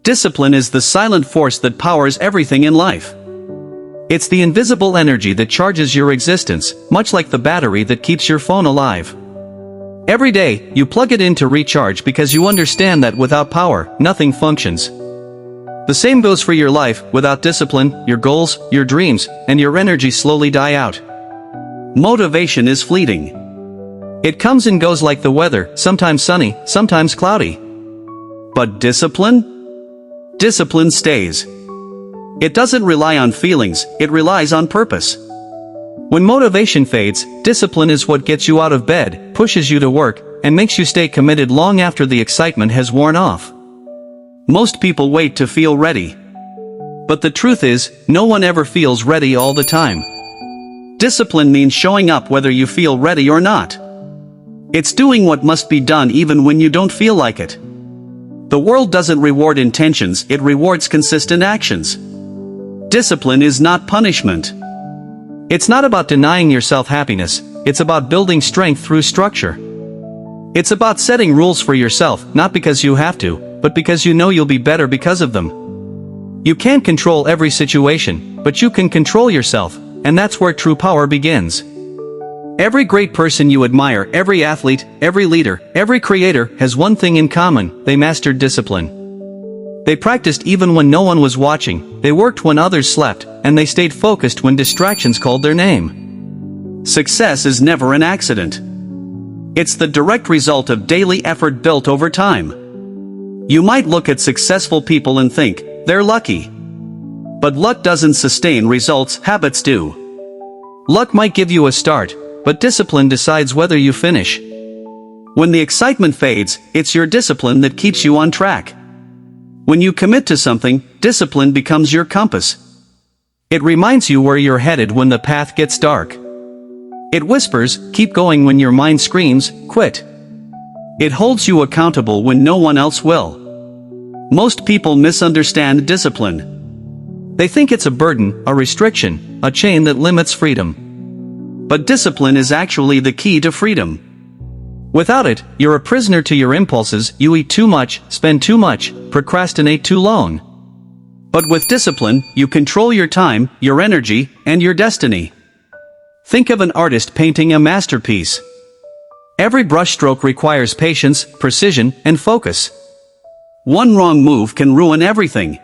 Discipline is the silent force that powers everything in life. It's the invisible energy that charges your existence, much like the battery that keeps your phone alive. Every day, you plug it in to recharge because you understand that without power, nothing functions. The same goes for your life. Without discipline, your goals, your dreams, and your energy slowly die out. Motivation is fleeting. It comes and goes like the weather, sometimes sunny, sometimes cloudy. But discipline? Discipline stays. It doesn't rely on feelings, it relies on purpose. When motivation fades, discipline is what gets you out of bed, pushes you to work, and makes you stay committed long after the excitement has worn off. Most people wait to feel ready. But the truth is, no one ever feels ready all the time. Discipline means showing up whether you feel ready or not. It's doing what must be done even when you don't feel like it. The world doesn't reward intentions, it rewards consistent actions. Discipline is not punishment. It's not about denying yourself happiness, it's about building strength through structure. It's about setting rules for yourself, not because you have to, but because you know you'll be better because of them. You can't control every situation, but you can control yourself, and that's where true power begins. Every great person you admire, every athlete, every leader, every creator has one thing in common: they mastered discipline. They practiced even when no one was watching, they worked when others slept, and they stayed focused when distractions called their name. Success is never an accident. It's the direct result of daily effort built over time. You might look at successful people and think, they're lucky. But luck doesn't sustain results, habits do. Luck might give you a start, but discipline decides whether you finish. When the excitement fades, it's your discipline that keeps you on track. When you commit to something, discipline becomes your compass. It reminds you where you're headed when the path gets dark. It whispers, keep going, when your mind screams, quit. It holds you accountable when no one else will. Most people misunderstand discipline. They think it's a burden, a restriction, a chain that limits freedom. But discipline is actually the key to freedom. Without it, you're a prisoner to your impulses. You eat too much, spend too much, procrastinate too long. But with discipline, you control your time, your energy, and your destiny. Think of an artist painting a masterpiece. Every brushstroke requires patience, precision, and focus. One wrong move can ruin everything.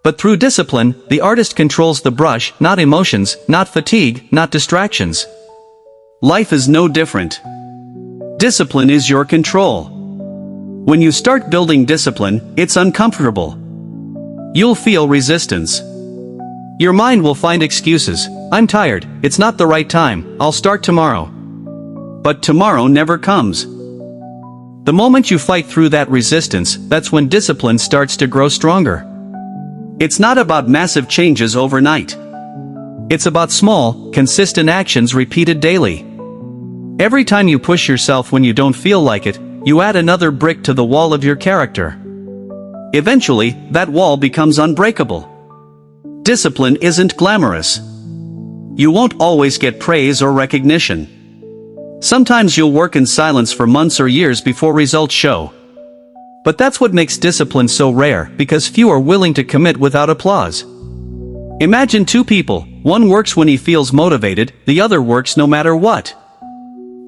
But through discipline, the artist controls the brush, not emotions, not fatigue, not distractions. Life is no different. Discipline is your control. When you start building discipline, it's uncomfortable. You'll feel resistance. Your mind will find excuses. I'm tired, it's not the right time, I'll start tomorrow. But tomorrow never comes. The moment you fight through that resistance, that's when discipline starts to grow stronger. It's not about massive changes overnight. It's about small, consistent actions repeated daily. Every time you push yourself when you don't feel like it, you add another brick to the wall of your character. Eventually, that wall becomes unbreakable. Discipline isn't glamorous. You won't always get praise or recognition. Sometimes you'll work in silence for months or years before results show. But that's what makes discipline so rare, because few are willing to commit without applause. Imagine two people, one works when he feels motivated, the other works no matter what.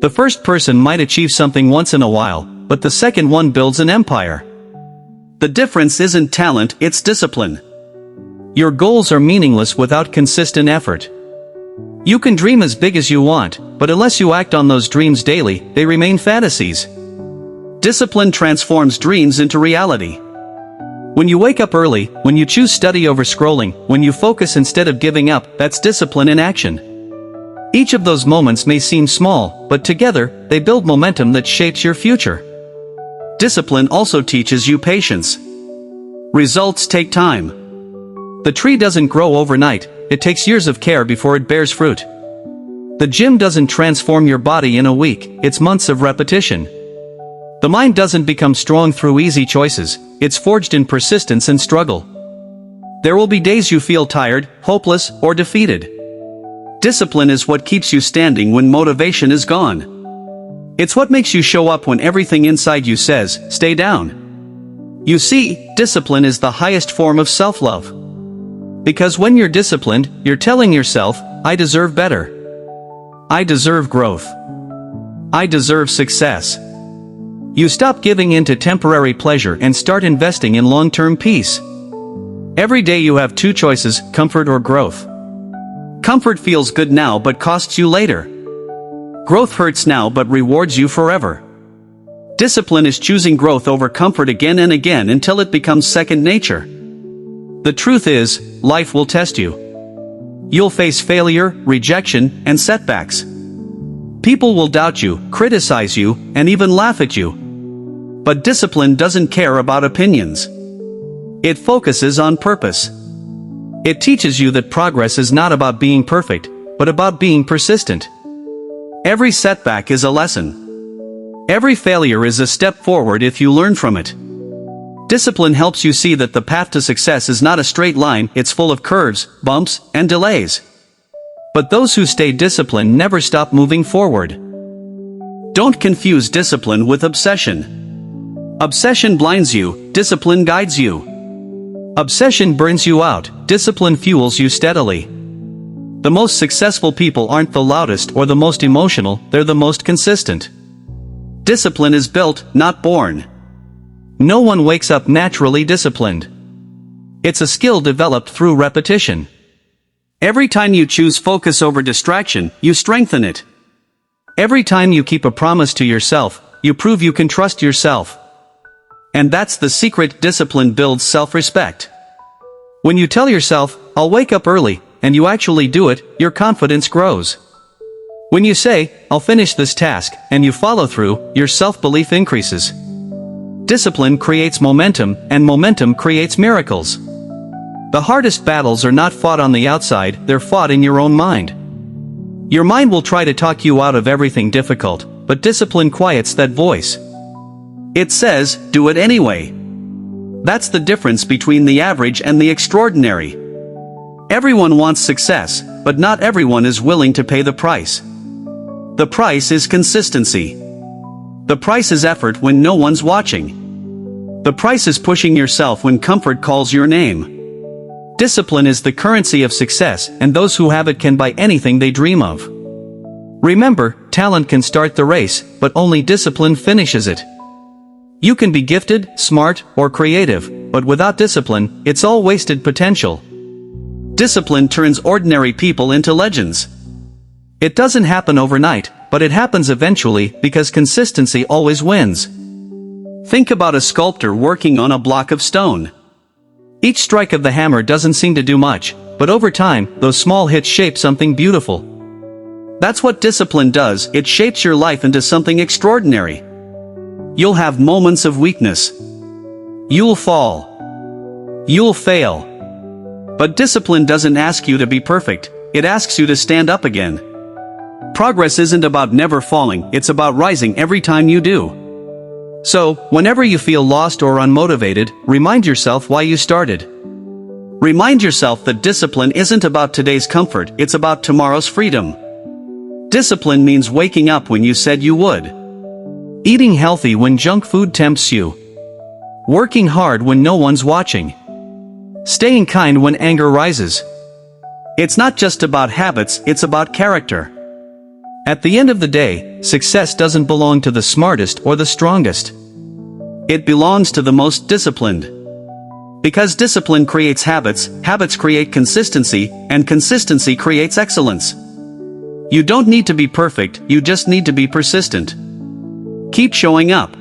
The first person might achieve something once in a while, but the second one builds an empire. The difference isn't talent, it's discipline. Your goals are meaningless without consistent effort. You can dream as big as you want, but unless you act on those dreams daily, they remain fantasies. Discipline transforms dreams into reality. When you wake up early, when you choose study over scrolling, when you focus instead of giving up, that's discipline in action. Each of those moments may seem small, but together, they build momentum that shapes your future. Discipline also teaches you patience. Results take time. The tree doesn't grow overnight, it takes years of care before it bears fruit. The gym doesn't transform your body in a week, it's months of repetition. The mind doesn't become strong through easy choices, it's forged in persistence and struggle. There will be days you feel tired, hopeless, or defeated. Discipline is what keeps you standing when motivation is gone. It's what makes you show up when everything inside you says, stay down. You see, discipline is the highest form of self-love. Because when you're disciplined, you're telling yourself, I deserve better. I deserve growth. I deserve success. You stop giving in to temporary pleasure and start investing in long-term peace. Every day you have two choices, comfort or growth. Comfort feels good now but costs you later. Growth hurts now but rewards you forever. Discipline is choosing growth over comfort again and again until it becomes second nature. The truth is, life will test you. You'll face failure, rejection, and setbacks. People will doubt you, criticize you, and even laugh at you. But discipline doesn't care about opinions. It focuses on purpose. It teaches you that progress is not about being perfect, but about being persistent. Every setback is a lesson. Every failure is a step forward if you learn from it. Discipline helps you see that the path to success is not a straight line, it's full of curves, bumps, and delays. But those who stay disciplined never stop moving forward. Don't confuse discipline with obsession. Obsession blinds you, discipline guides you. Obsession burns you out, discipline fuels you steadily. The most successful people aren't the loudest or the most emotional, they're the most consistent. Discipline is built, not born. No one wakes up naturally disciplined. It's a skill developed through repetition. Every time you choose focus over distraction, you strengthen it. Every time you keep a promise to yourself, you prove you can trust yourself. And that's the secret. Discipline builds self-respect. When you tell yourself, I'll wake up early, and you actually do it, your confidence grows. When you say, I'll finish this task, and you follow through, your self-belief increases. Discipline creates momentum, and momentum creates miracles. The hardest battles are not fought on the outside, they're fought in your own mind. Your mind will try to talk you out of everything difficult, but discipline quiets that voice. It says, do it anyway. That's the difference between the average and the extraordinary. Everyone wants success, but not everyone is willing to pay the price. The price is consistency. The price is effort when no one's watching. The price is pushing yourself when comfort calls your name. Discipline is the currency of success, and those who have it can buy anything they dream of. Remember, talent can start the race, but only discipline finishes it. You can be gifted, smart, or creative, but without discipline, it's all wasted potential. Discipline turns ordinary people into legends. It doesn't happen overnight, but it happens eventually because consistency always wins. Think about a sculptor working on a block of stone. Each strike of the hammer doesn't seem to do much, but over time, those small hits shape something beautiful. That's what discipline does, it shapes your life into something extraordinary. You'll have moments of weakness. You'll fall. You'll fail. But discipline doesn't ask you to be perfect, it asks you to stand up again. Progress isn't about never falling, it's about rising every time you do. So, whenever you feel lost or unmotivated, remind yourself why you started. Remind yourself that discipline isn't about today's comfort, it's about tomorrow's freedom. Discipline means waking up when you said you would. Eating healthy when junk food tempts you. Working hard when no one's watching. Staying kind when anger rises. It's not just about habits, it's about character. At the end of the day, success doesn't belong to the smartest or the strongest. It belongs to the most disciplined. Because discipline creates habits, habits create consistency, and consistency creates excellence. You don't need to be perfect, you just need to be persistent. Keep showing up.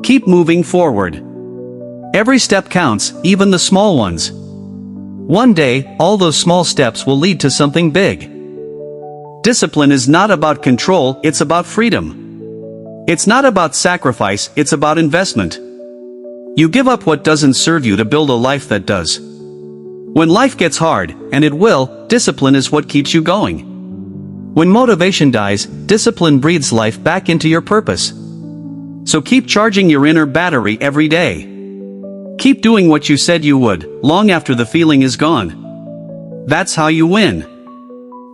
Keep moving forward. Every step counts, even the small ones. One day, all those small steps will lead to something big. Discipline is not about control, it's about freedom. It's not about sacrifice, it's about investment. You give up what doesn't serve you to build a life that does. When life gets hard, and it will, discipline is what keeps you going. When motivation dies, discipline breathes life back into your purpose. So keep charging your inner battery every day. Keep doing what you said you would, long after the feeling is gone. That's how you win.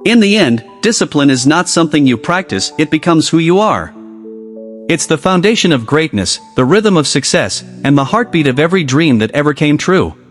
In the end, discipline is not something you practice, it becomes who you are. It's the foundation of greatness, the rhythm of success, and the heartbeat of every dream that ever came true.